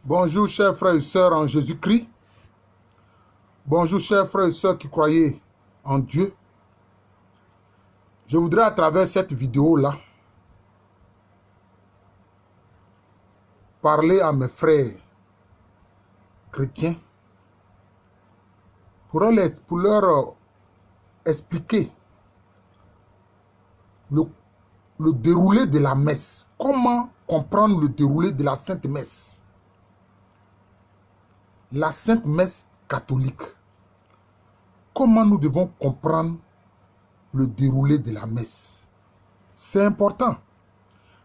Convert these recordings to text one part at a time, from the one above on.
Bonjour chers frères et sœurs en Jésus-Christ. Bonjour chers frères et sœurs qui croyez en Dieu. Je voudrais à travers cette vidéo-là parler à mes frères chrétiens pour leur expliquer le déroulé de la messe. Comment comprendre le déroulé de la Sainte Messe? La Sainte Messe catholique. Comment nous devons comprendre le déroulé de la messe? C'est important.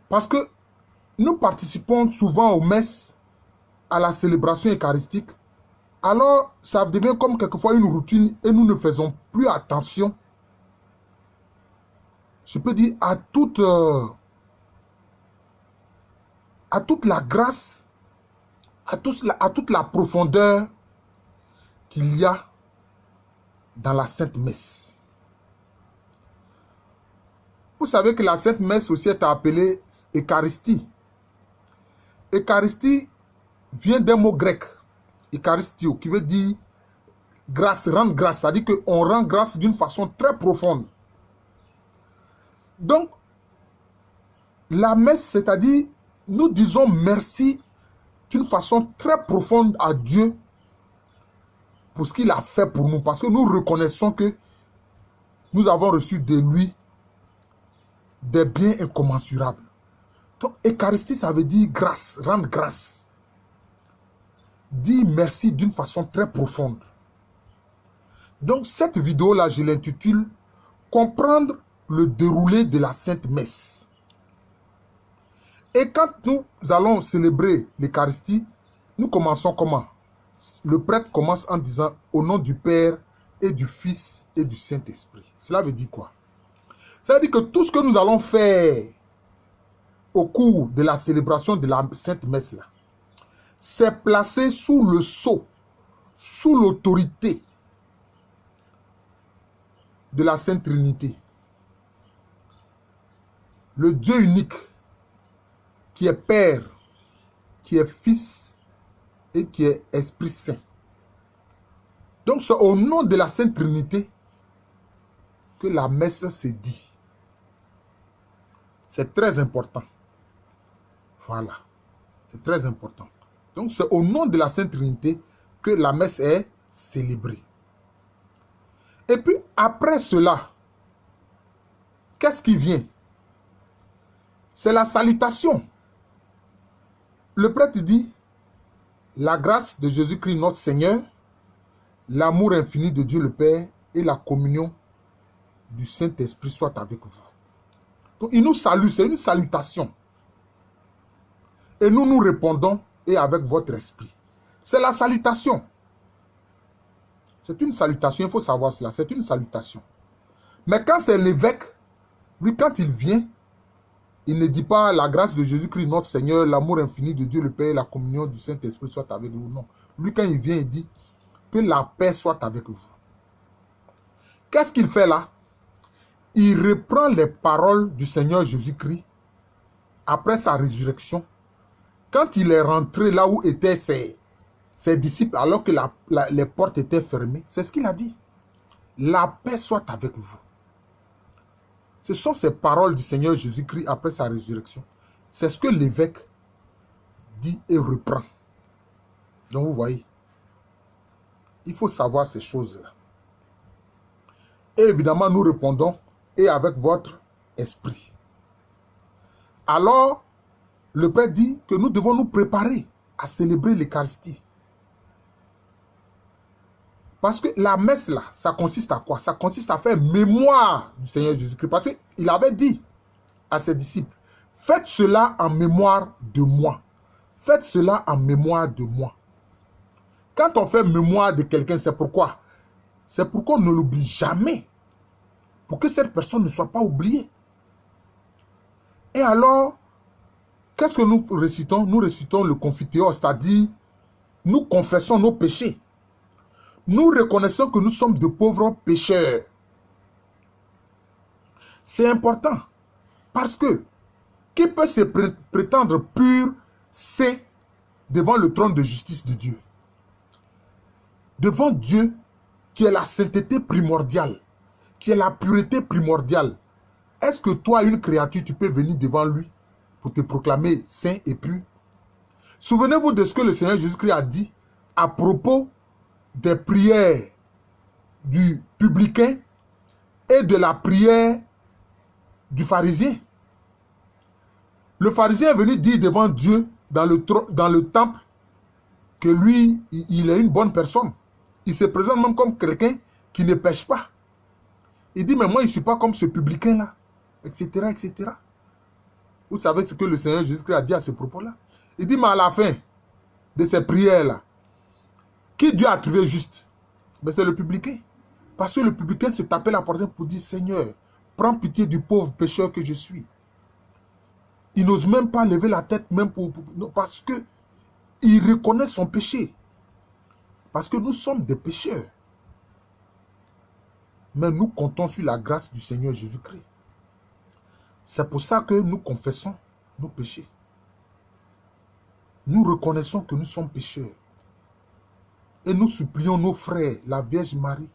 Parce que nous participons souvent aux messes, à la célébration eucharistique. Alors, ça devient comme quelquefois une routine et nous ne faisons plus attention. Je peux dire à toute la grâce, à toute la profondeur qu'il y a dans la Sainte Messe. Vous savez que la Sainte Messe aussi est appelée Eucharistie. Eucharistie vient d'un mot grec, Eucharistio, qui veut dire grâce, rendre grâce. C'est-à-dire qu'on rend grâce d'une façon très profonde. Donc, la messe, c'est-à-dire, nous disons merci d'une façon très profonde à Dieu pour ce qu'il a fait pour nous. Parce que nous reconnaissons que nous avons reçu de lui des biens incommensurables. Donc, Eucharistie, ça veut dire grâce, rendre grâce. Dire merci d'une façon très profonde. Donc, cette vidéo-là, je l'intitule « Comprendre le déroulé de la Sainte Messe ». Et quand nous allons célébrer l'Eucharistie, nous commençons comment? Le prêtre commence en disant « Au nom du Père et du Fils et du Saint-Esprit ». Cela veut dire quoi? Ça veut dire que tout ce que nous allons faire au cours de la célébration de la Sainte Messe, là, c'est placé sous le sceau, sous l'autorité de la Sainte Trinité. Le Dieu unique, qui est Père, qui est Fils et qui est Esprit Saint. Donc c'est au nom de la Sainte Trinité que la messe se dit. C'est très important. Voilà. C'est très important. Donc c'est au nom de la Sainte Trinité que la messe est célébrée. Et puis après cela, qu'est-ce qui vient? C'est la salutation. Le prêtre dit, la grâce de Jésus-Christ notre Seigneur, l'amour infini de Dieu le Père et la communion du Saint-Esprit soit avec vous. Donc il nous salue, c'est une salutation. Et nous répondons, et avec votre esprit. C'est la salutation. C'est une salutation, il faut savoir cela, c'est une salutation. Mais quand c'est l'évêque, lui quand il vient, il ne dit pas la grâce de Jésus-Christ notre Seigneur, l'amour infini de Dieu le Père et la communion du Saint-Esprit soit avec vous. Non. Lui quand il vient, il dit que la paix soit avec vous. Qu'est-ce qu'il fait là? Il reprend les paroles du Seigneur Jésus-Christ après sa résurrection. Quand il est rentré là où étaient ses disciples, alors que les portes étaient fermées, c'est ce qu'il a dit. La paix soit avec vous. Ce sont ces paroles du Seigneur Jésus-Christ après sa résurrection. C'est ce que l'évêque dit et reprend. Donc vous voyez, il faut savoir ces choses-là. Et évidemment, nous répondons, et avec votre esprit. Alors, le Père dit que nous devons nous préparer à célébrer l'Eucharistie. Parce que la messe là, ça consiste à quoi? Ça consiste à faire mémoire du Seigneur Jésus-Christ. Parce qu'il avait dit à ses disciples, faites cela en mémoire de moi. Faites cela en mémoire de moi. Quand on fait mémoire de quelqu'un, c'est pourquoi? C'est pourquoi on ne l'oublie jamais. Pour que cette personne ne soit pas oubliée. Et alors, qu'est-ce que nous récitons? Nous récitons le Confiteor, c'est-à-dire, nous confessons nos péchés. Nous reconnaissons que nous sommes de pauvres pécheurs. C'est important. Parce que, qui peut se prétendre pur, c'est devant le trône de justice de Dieu. Devant Dieu, qui est la sainteté primordiale, qui est la pureté primordiale. Est-ce que toi, une créature, tu peux venir devant lui pour te proclamer saint et pur? Souvenez-vous de ce que le Seigneur Jésus-Christ a dit à propos des prières du publicain et de la prière du pharisien. Le pharisien est venu dire devant Dieu dans le temple que lui, il est une bonne personne. Il se présente même comme quelqu'un qui ne pêche pas. Il dit, mais moi, je ne suis pas comme ce publicain-là, etc., etc. Vous savez ce que le Seigneur Jésus-Christ a dit à ce propos-là? Il dit, mais à la fin de ces prières-là, qui Dieu a trouvé juste? Mais c'est le publicain. Parce que le publicain se tapait la poitrine pour dire, Seigneur, prends pitié du pauvre pécheur que je suis. Il n'ose même pas lever la tête, même non, parce que il reconnaît son péché. Parce que nous sommes des pécheurs. Mais nous comptons sur la grâce du Seigneur Jésus-Christ. C'est pour ça que nous confessons nos péchés. Nous reconnaissons que nous sommes pécheurs. Et nous supplions nos frères, la Vierge Marie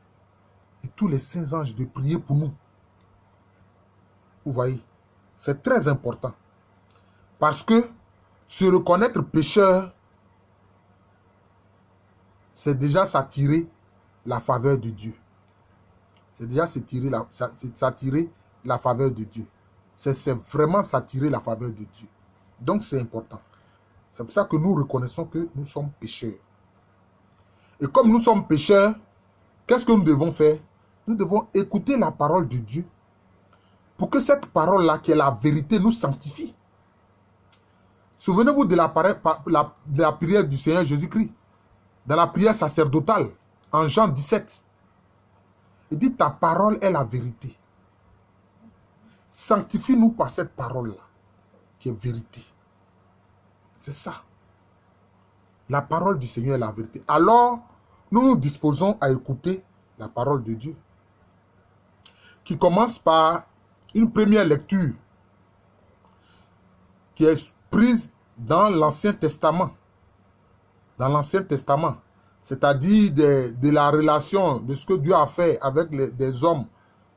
et tous les saints anges de prier pour nous. Vous voyez, c'est très important. Parce que se reconnaître pécheur, c'est déjà s'attirer la faveur de Dieu. C'est déjà s'attirer la faveur de Dieu. C'est vraiment s'attirer la faveur de Dieu. Donc c'est important. C'est pour ça que nous reconnaissons que nous sommes pécheurs. Et comme nous sommes pécheurs, qu'est-ce que nous devons faire? Nous devons écouter la parole de Dieu pour que cette parole-là, qui est la vérité, nous sanctifie. Souvenez-vous de la prière du Seigneur Jésus-Christ, dans la prière sacerdotale, en Jean 17. Il dit, ta parole est la vérité. Sanctifie-nous par cette parole-là, qui est vérité. C'est ça. La parole du Seigneur est la vérité. Alors, nous nous disposons à écouter la parole de Dieu, qui commence par une première lecture, qui est prise dans l'Ancien Testament. Dans l'Ancien Testament. C'est-à-dire de la relation, de ce que Dieu a fait avec des hommes,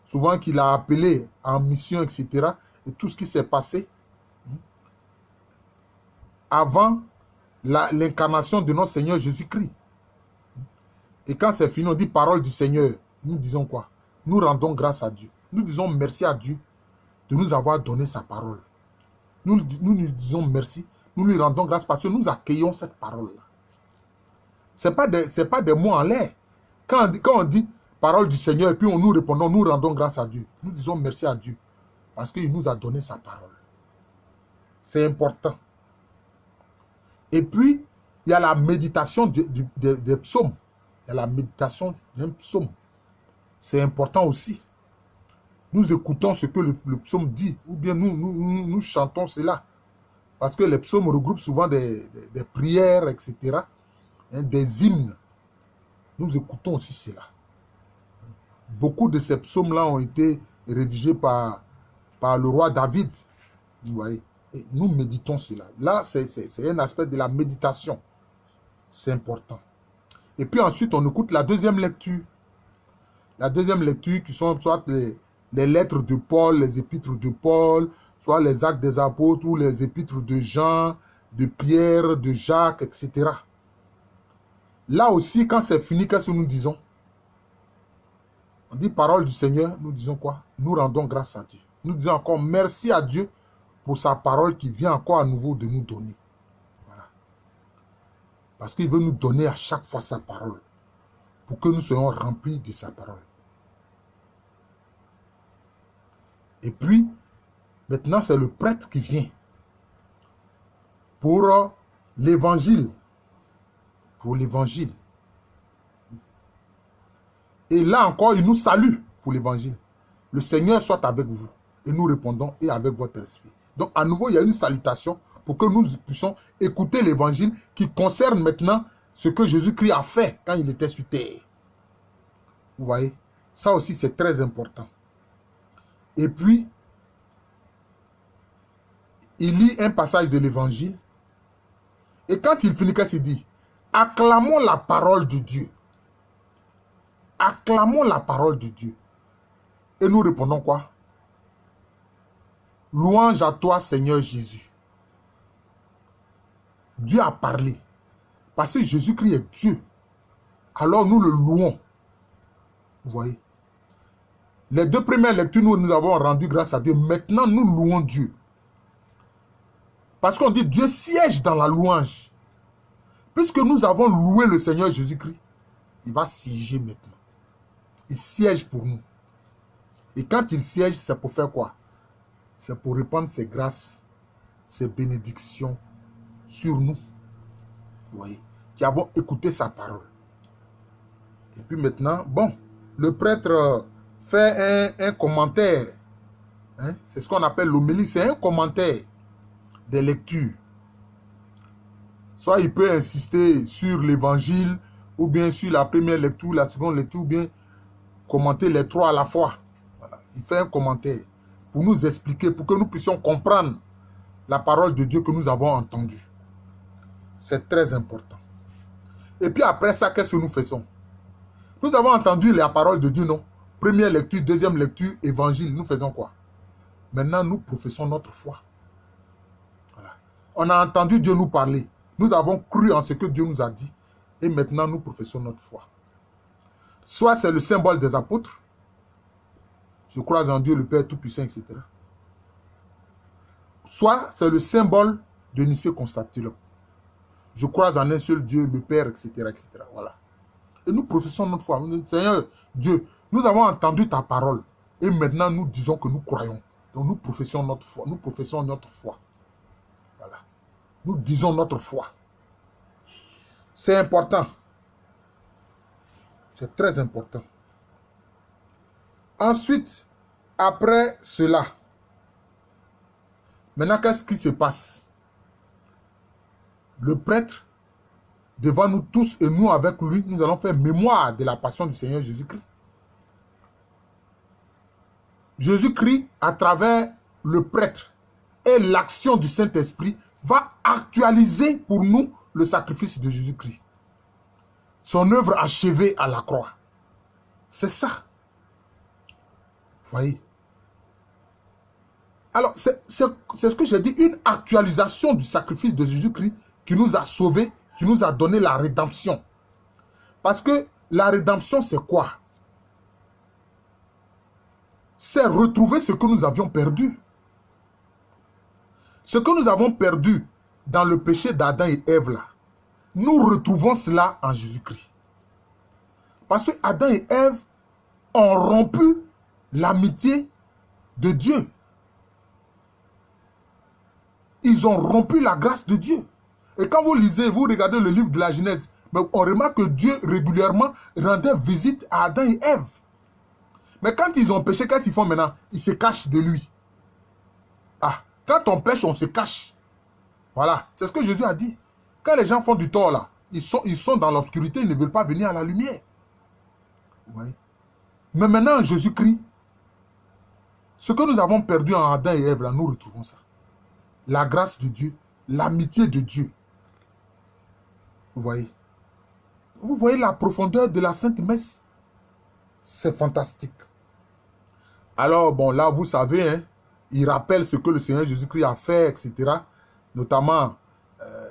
souvent qu'il a appelés en mission, etc. Et tout ce qui s'est passé avant l'incarnation de notre Seigneur Jésus-Christ. Et quand c'est fini, on dit parole du Seigneur. Nous disons quoi? Nous rendons grâce à Dieu. Nous disons merci à Dieu de nous avoir donné sa parole. Nous disons merci. Nous lui rendons grâce parce que nous accueillons cette parole-là. Ce n'est pas des mots en l'air. Quand on dit parole du Seigneur et puis nous répondons, nous rendons grâce à Dieu. Nous disons merci à Dieu parce qu'il nous a donné sa parole. C'est important. Et puis, il y a la méditation des psaumes. Il y a la méditation d'un psaume. C'est important aussi. Nous écoutons ce que le psaume dit, ou bien nous chantons cela. Parce que les psaumes regroupent souvent des prières, etc., des hymnes. Nous écoutons aussi cela. Beaucoup de ces psaumes-là ont été rédigés par le roi David. Vous voyez? Et nous méditons cela. Là, c'est un aspect de la méditation. C'est important. Et puis ensuite, on écoute la deuxième lecture. La deuxième lecture qui sont soit les lettres de Paul, les épîtres de Paul, soit les actes des apôtres ou les épîtres de Jean, de Pierre, de Jacques, etc. Là aussi, quand c'est fini, qu'est-ce que nous disons? On dit parole du Seigneur, nous disons quoi? Nous rendons grâce à Dieu. Nous disons encore merci à Dieu pour sa parole qui vient encore à nouveau de nous donner. Voilà. Parce qu'il veut nous donner à chaque fois sa parole pour que nous soyons remplis de sa parole. Et puis, maintenant, c'est le prêtre qui vient pour l'évangile. Pour l'évangile. Et là encore, il nous salue pour l'évangile. Le Seigneur soit avec vous. Et nous répondons, et avec votre esprit. Donc, à nouveau, il y a une salutation pour que nous puissions écouter l'évangile qui concerne maintenant ce que Jésus-Christ a fait quand il était sur terre. Vous voyez? Ça aussi, c'est très important. Et puis, il lit un passage de l'évangile. Et quand il finit, qu'est-ce qu'il dit? Acclamons la parole de Dieu. Acclamons la parole de Dieu. Et nous répondons quoi? Louange à toi, Seigneur Jésus. Dieu a parlé. Parce que Jésus-Christ est Dieu. Alors nous le louons. Vous voyez? Les deux premières lectures, nous avons rendu grâce à Dieu. Maintenant, nous louons Dieu. Parce qu'on dit Dieu siège dans la louange. Puisque nous avons loué le Seigneur Jésus-Christ, il va siéger maintenant. Il siège pour nous. Et quand il siège, c'est pour faire quoi? C'est pour répandre ses grâces, ses bénédictions sur nous. Vous voyez? Qui avons écouté sa parole. Et puis maintenant, bon, le prêtre fait un commentaire. Hein? C'est ce qu'on appelle l'homélie. C'est un commentaire des lectures. Soit il peut insister sur l'évangile, ou bien sur la première lecture, la seconde lecture, ou bien commenter les trois à la fois. Voilà. Il fait un commentaire pour nous expliquer, pour que nous puissions comprendre la parole de Dieu que nous avons entendue. C'est très important. Et puis après ça, qu'est-ce que nous faisons? Nous avons entendu la parole de Dieu, non? Première lecture, deuxième lecture, évangile. Nous faisons quoi? Maintenant, nous professons notre foi. Voilà. On a entendu Dieu nous parler. Nous avons cru en ce que Dieu nous a dit. Et maintenant, nous professons notre foi. Soit c'est le symbole des apôtres. Je crois en Dieu, le Père Tout-Puissant, etc. Soit c'est le symbole de Nicée-Constantinople. Je crois en un seul Dieu, le Père, etc., etc. Voilà. Et nous professons notre foi. Nous disons, Seigneur Dieu, nous avons entendu ta parole. Et maintenant, nous disons que nous croyons. Donc, nous professons notre foi. Nous professons notre foi. Voilà. Nous disons notre foi. C'est important. C'est très important. Ensuite, après cela, maintenant, qu'est-ce qui se passe? Le prêtre, devant nous tous et nous avec lui, nous allons faire mémoire de la passion du Seigneur Jésus-Christ. Jésus-Christ, à travers le prêtre et l'action du Saint-Esprit, va actualiser pour nous le sacrifice de Jésus-Christ. Son œuvre achevée à la croix. C'est ça. Vous voyez? Alors, c'est ce que j'ai dit, une actualisation du sacrifice de Jésus-Christ qui nous a sauvés, qui nous a donné la rédemption. Parce que la rédemption, c'est quoi? C'est retrouver ce que nous avions perdu. Ce que nous avons perdu dans le péché d'Adam et Ève, là, nous retrouvons cela en Jésus-Christ. Parce que Adam et Ève ont rompu l'amitié de Dieu. Ils ont rompu la grâce de Dieu. Et quand vous lisez, vous regardez le livre de la Genèse, on remarque que Dieu régulièrement rendait visite à Adam et Ève. Mais quand ils ont péché, qu'est-ce qu'ils font maintenant? Ils se cachent de lui. Ah, quand on pêche, on se cache. Voilà, c'est ce que Jésus a dit. Quand les gens font du tort là, ils sont dans l'obscurité, ils ne veulent pas venir à la lumière. Vous voyez? Mais maintenant, Jésus-Christ, ce que nous avons perdu en Adam et Ève, là, nous retrouvons ça. La grâce de Dieu, l'amitié de Dieu. Vous voyez? Vous voyez la profondeur de la Sainte Messe? C'est fantastique. Alors, bon, là, vous savez, hein, il rappelle ce que le Seigneur Jésus-Christ a fait, etc. Notamment,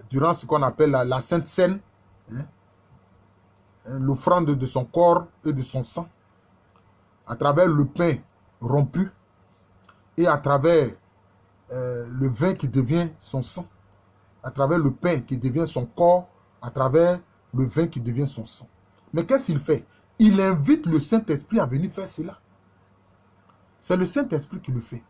durant ce qu'on appelle la Sainte Seine, hein, l'offrande de son corps et de son sang, à travers le pain rompu et à travers le vin qui devient son sang, à travers le pain qui devient son corps, à travers le vin qui devient son sang. Mais qu'est-ce qu'il fait? Il invite le Saint-Esprit à venir faire cela. C'est le Saint-Esprit qui le fait.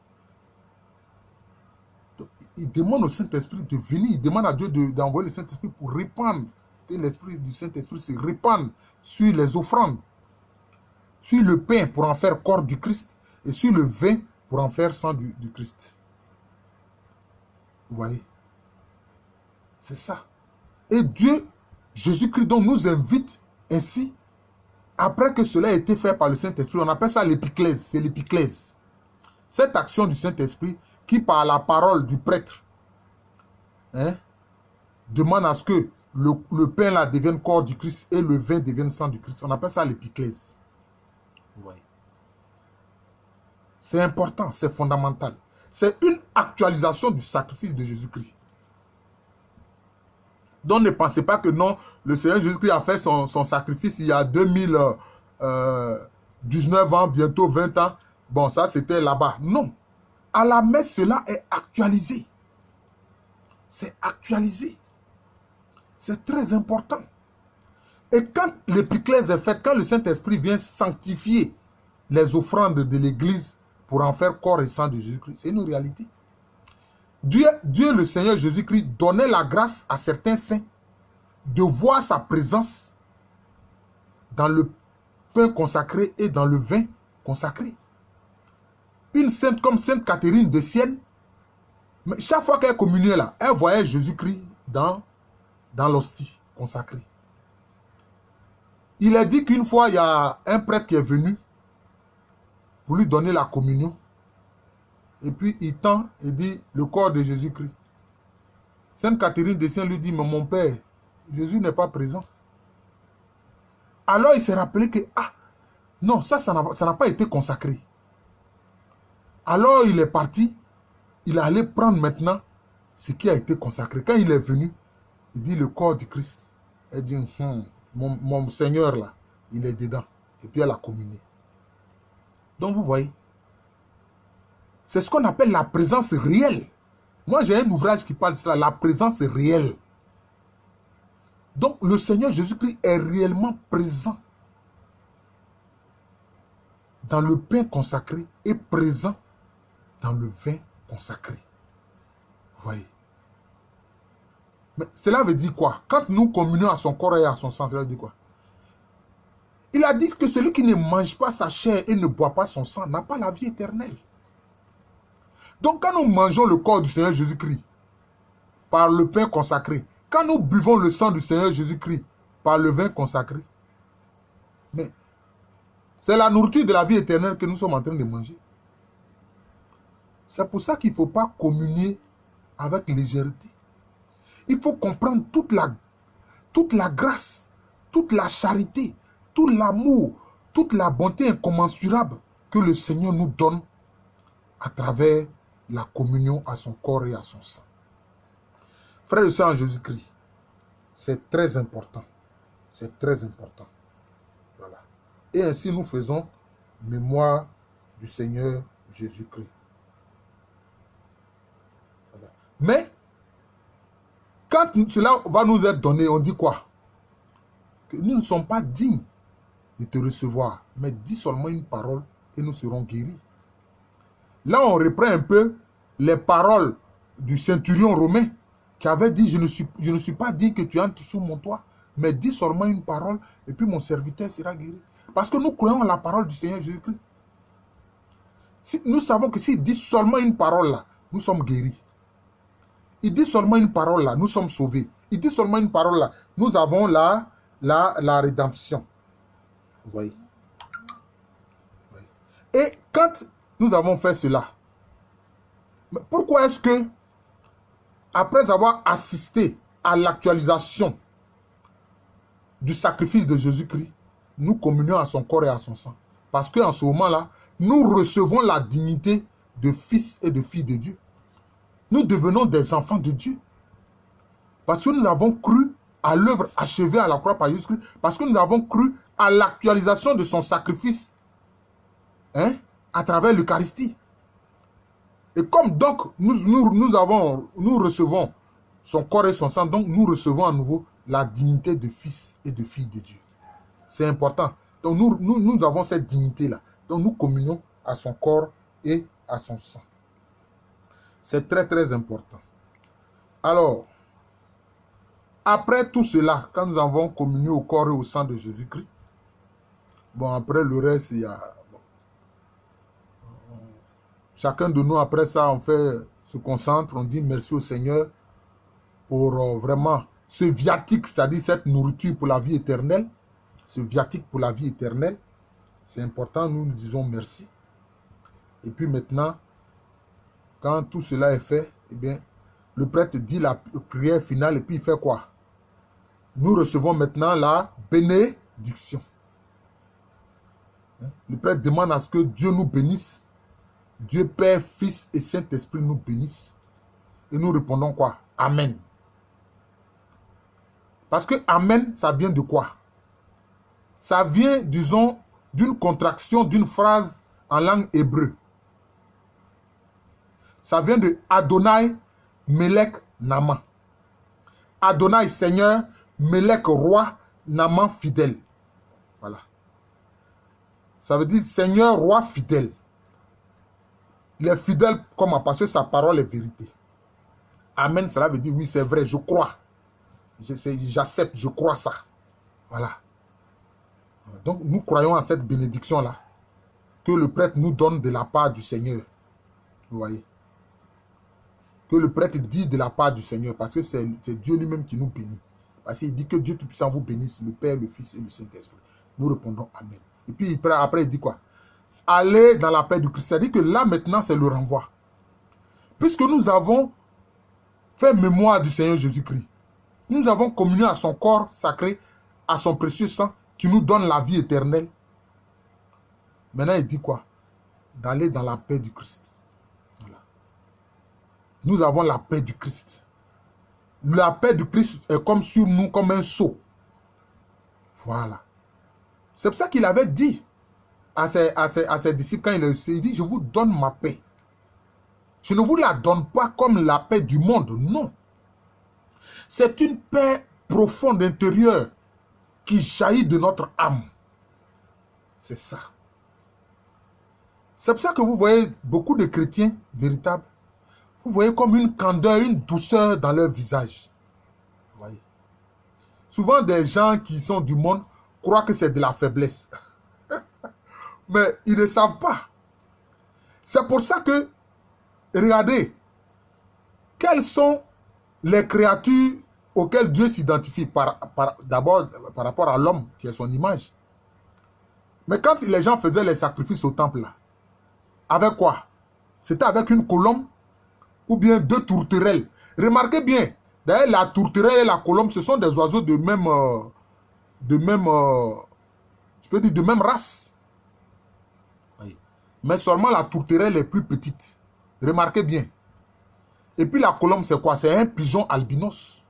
Donc, il demande au Saint-Esprit de venir, il demande à Dieu d'envoyer le Saint-Esprit pour répandre, que l'Esprit du Saint-Esprit se répande sur les offrandes, sur le pain pour en faire corps du Christ, et sur le vin pour en faire sang du Christ. Vous voyez? C'est ça. Et Dieu, Jésus-Christ, donc nous invite ainsi, après que cela a été fait par le Saint-Esprit, on appelle ça l'épiclèse, c'est l'épiclèse. Cette action du Saint-Esprit qui, par la parole du prêtre, hein, demande à ce que le pain là devienne corps du Christ et le vin devienne sang du Christ. On appelle ça l'épiclèse. Vous voyez. C'est important, c'est fondamental. C'est une actualisation du sacrifice de Jésus-Christ. Donc ne pensez pas que non, le Seigneur Jésus-Christ a fait son sacrifice il y a 2019 ans, bientôt 20 ans. Bon, ça c'était là-bas. Non. À la messe, cela est actualisé. C'est actualisé. C'est très important. Et quand l'épiclèse est faite, quand le Saint-Esprit vient sanctifier les offrandes de l'Église pour en faire corps et sang de Jésus-Christ, c'est une réalité. Dieu, le Seigneur Jésus-Christ, donnait la grâce à certains saints de voir sa présence dans le pain consacré et dans le vin consacré. Une sainte comme Sainte Catherine de Sienne, chaque fois qu'elle communiait là, elle voyait Jésus-Christ dans l'hostie consacrée. Il est dit qu'une fois, il y a un prêtre qui est venu pour lui donner la communion. Et puis, il tend et dit le corps de Jésus-Christ. Sainte Catherine de Sienne lui dit, mais mon père, Jésus n'est pas présent. Alors, il s'est rappelé que, non, ça n'a pas été consacré. Alors, il est parti. Il est allé prendre maintenant ce qui a été consacré. Quand il est venu, il dit le corps du Christ. Elle dit, mon Seigneur là, il est dedans. Et puis, elle a communié. Donc, vous voyez, c'est ce qu'on appelle la présence réelle. Moi, j'ai un ouvrage qui parle de cela, la présence réelle. Donc, le Seigneur Jésus-Christ est réellement présent dans le pain consacré et présent dans le vin consacré. Vous voyez. Mais cela veut dire quoi? Quand nous communions à son corps et à son sang, cela veut dire quoi? Il a dit que celui qui ne mange pas sa chair et ne boit pas son sang n'a pas la vie éternelle. Donc, quand nous mangeons le corps du Seigneur Jésus-Christ par le pain consacré, quand nous buvons le sang du Seigneur Jésus-Christ par le vin consacré, mais c'est la nourriture de la vie éternelle que nous sommes en train de manger. C'est pour ça qu'il ne faut pas communier avec légèreté. Il faut comprendre toute la grâce, toute la charité, tout l'amour, toute la bonté incommensurable que le Seigneur nous donne à travers la communion à son corps et à son sang. Frères et sœurs en Jésus-Christ, c'est très important. C'est très important. Voilà. Et ainsi nous faisons mémoire du Seigneur Jésus-Christ. Voilà. Mais, quand cela va nous être donné, on dit quoi? Que nous ne sommes pas dignes de te recevoir, mais dis seulement une parole et nous serons guéris. Là, on reprend un peu les paroles du centurion romain qui avait dit, je ne suis pas digne que tu entres sous mon toit, mais dis seulement une parole et puis mon serviteur sera guéri. Parce que nous croyons à la parole du Seigneur Jésus-Christ. Nous savons que s'il dit seulement une parole là, nous sommes guéris. Il dit seulement une parole là, nous sommes sauvés. Il dit seulement une parole là, nous avons la rédemption. Vous voyez? Et quand nous avons fait cela, pourquoi est-ce que, après avoir assisté à l'actualisation du sacrifice de Jésus-Christ, nous communions à son corps et à son sang? Parce qu'en ce moment-là, nous recevons la dignité de fils et de filles de Dieu. Nous devenons des enfants de Dieu. Parce que nous avons cru à l'œuvre achevée à la croix par Jésus-Christ. Parce que nous avons cru à l'actualisation de son sacrifice à travers l'Eucharistie. Et comme donc nous recevons son corps et son sang, donc nous recevons à nouveau la dignité de fils et de filles de Dieu. C'est important. Donc nous avons cette dignité-là. Donc nous communions à son corps et à son sang. C'est très très important. Alors, après tout cela, quand nous avons communié au corps et au sang de Jésus-Christ, bon, après le reste, il y a... Chacun de nous, après ça, se concentre, on dit merci au Seigneur pour vraiment ce viatique, c'est-à-dire cette nourriture pour la vie éternelle, ce viatique pour la vie éternelle. C'est important, nous disons merci. Et puis maintenant, quand tout cela est fait, eh bien, le prêtre dit la prière finale et puis il fait quoi? Nous recevons maintenant la bénédiction. Le prêtre demande à ce que Dieu nous bénisse. Dieu Père, Fils et Saint-Esprit nous bénissent. Et nous répondons quoi? Amen. Parce que Amen, ça vient de quoi? Ça vient, disons, d'une contraction d'une phrase en langue hébreu. Ça vient de Adonai, Melech, Naman. Adonai, Seigneur, Melech, roi, Naman, fidèle. Voilà. Ça veut dire Seigneur, roi, fidèle. Il est fidèle comme parce que sa parole est vérité. Amen, cela veut dire oui, c'est vrai, je crois. J'accepte, je crois ça. Voilà. Donc, nous croyons à cette bénédiction-là que le prêtre nous donne de la part du Seigneur. Vous voyez? Que le prêtre dit de la part du Seigneur, parce que c'est Dieu lui-même qui nous bénit. Parce qu'il dit que Dieu Tout-Puissant vous bénisse, le Père, le Fils et le Saint-Esprit. Nous répondons Amen. Et puis après, il dit quoi? Allez dans la paix du Christ. C'est-à-dire que là, maintenant, c'est le renvoi. Puisque nous avons fait mémoire du Seigneur Jésus-Christ, nous avons communié à son corps sacré, à son précieux sang, qui nous donne la vie éternelle. Maintenant, il dit quoi? D'aller dans la paix du Christ. Voilà. Nous avons la paix du Christ. La paix du Christ est comme sur nous, comme un sceau. Voilà. C'est pour ça qu'il avait dit à ses disciples, quand il dit, je vous donne ma paix. Je ne vous la donne pas comme la paix du monde, non. C'est une paix profonde intérieure qui jaillit de notre âme. C'est ça. C'est pour ça que vous voyez beaucoup de chrétiens véritables, vous voyez comme une candeur, une douceur dans leur visage. Vous voyez. Souvent, des gens qui sont du monde croient que c'est de la faiblesse. Mais ils ne savent pas. C'est pour ça que, regardez, quelles sont les créatures auxquelles Dieu s'identifie d'abord par rapport à l'homme qui est son image. Mais quand les gens faisaient les sacrifices au temple, là, avec quoi? C'était avec une colombe ou bien deux tourterelles. Remarquez bien, d'ailleurs la tourterelle et la colombe, ce sont des oiseaux de même race. Oui. Mais seulement la tourterelle est plus petite. Remarquez bien. Et puis la colombe, c'est quoi? C'est un pigeon albinos.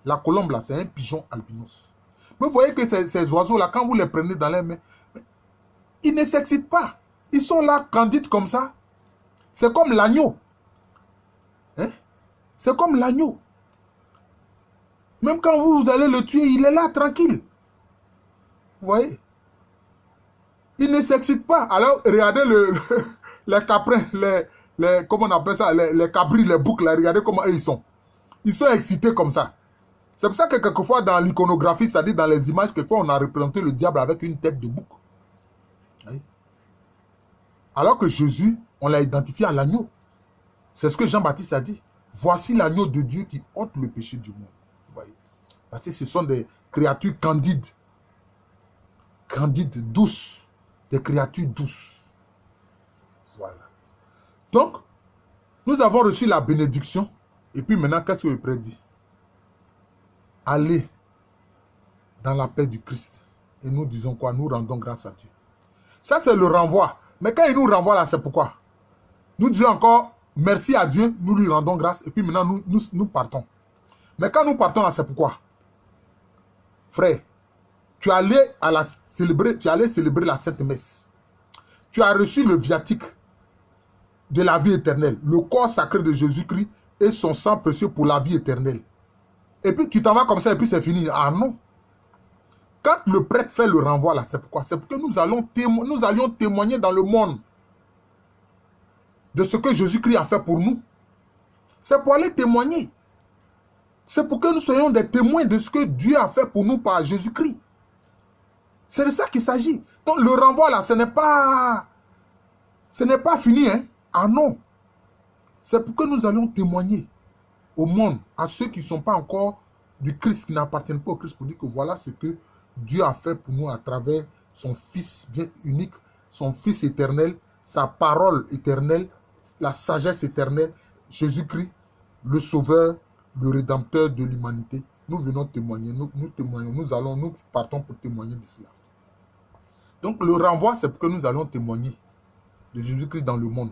La colombe, là, c'est un pigeon albinos. Mais vous voyez que ces oiseaux-là, quand vous les prenez dans les mains, ils ne s'excitent pas. Ils sont là, candides comme ça. C'est comme l'agneau. Hein? C'est comme l'agneau. Même quand vous allez le tuer, il est là, tranquille. Vous voyez? Il ne s'excite pas. Alors, regardez les caprins, comment on appelle ça, les cabris, les boucs, là, regardez comment eux, ils sont. Ils sont excités comme ça. C'est pour ça que quelquefois, dans l'iconographie, c'est-à-dire dans les images, quelquefois, on a représenté le diable avec une tête de bouc. Oui. Alors que Jésus, on l'a identifié à l'agneau. C'est ce que Jean-Baptiste a dit. Voici l'agneau de Dieu qui ôte le péché du monde. Vous voyez? Parce que ce sont des créatures candides. Candides, douces. Des créatures douces. Voilà. Donc, nous avons reçu la bénédiction. Et puis maintenant, qu'est-ce que le prêtre dit? Allez dans la paix du Christ. Et nous disons quoi? Nous rendons grâce à Dieu. Ça, c'est le renvoi. Mais quand il nous renvoie là, c'est pourquoi? Nous disons encore merci à Dieu, nous lui rendons grâce. Et puis maintenant, nous partons. Mais quand nous partons là, c'est pourquoi? Frère, tu allais célébrer la Sainte Messe. Tu as reçu le viatique de la vie éternelle, le corps sacré de Jésus-Christ et son sang précieux pour la vie éternelle. Et puis tu t'en vas comme ça et puis c'est fini. Ah non. Quand le prêtre fait le renvoi là, c'est pourquoi? C'est pour que nous allions témoigner dans le monde de ce que Jésus-Christ a fait pour nous. C'est pour aller témoigner. C'est pour que nous soyons des témoins de ce que Dieu a fait pour nous par Jésus-Christ. C'est de ça qu'il s'agit. Donc le renvoi là, ce n'est pas fini. Hein? Ah non. C'est pour que nous allions témoigner au monde, à ceux qui ne sont pas encore du Christ, qui n'appartiennent pas au Christ, pour dire que voilà ce que Dieu a fait pour nous à travers son Fils bien unique, son Fils éternel, sa parole éternelle, la sagesse éternelle, Jésus-Christ, le Sauveur, le Rédempteur de l'humanité. Nous venons témoigner, nous témoignons, nous partons pour témoigner de cela. Donc le renvoi, c'est pour que nous allons témoigner de Jésus-Christ dans le monde.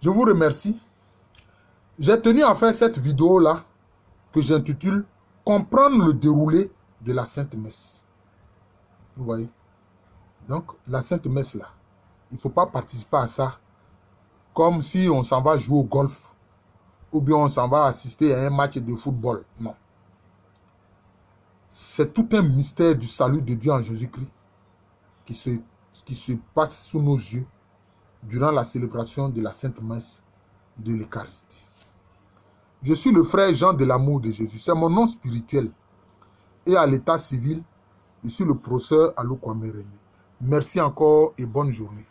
Je vous remercie. J'ai tenu à faire cette vidéo-là que j'intitule « Comprendre le déroulé de la Sainte Messe ». Vous voyez? Donc, la Sainte Messe, là, il ne faut pas participer à ça comme si on s'en va jouer au golf ou bien on s'en va assister à un match de football. Non. C'est tout un mystère du salut de Dieu en Jésus-Christ qui se passe sous nos yeux durant la célébration de la Sainte Messe de l'Eucharistie. Je suis le frère Jean de l'amour de Jésus. C'est mon nom spirituel. Et à l'état civil, je suis le professeur Alou Kwame René. Merci encore et bonne journée.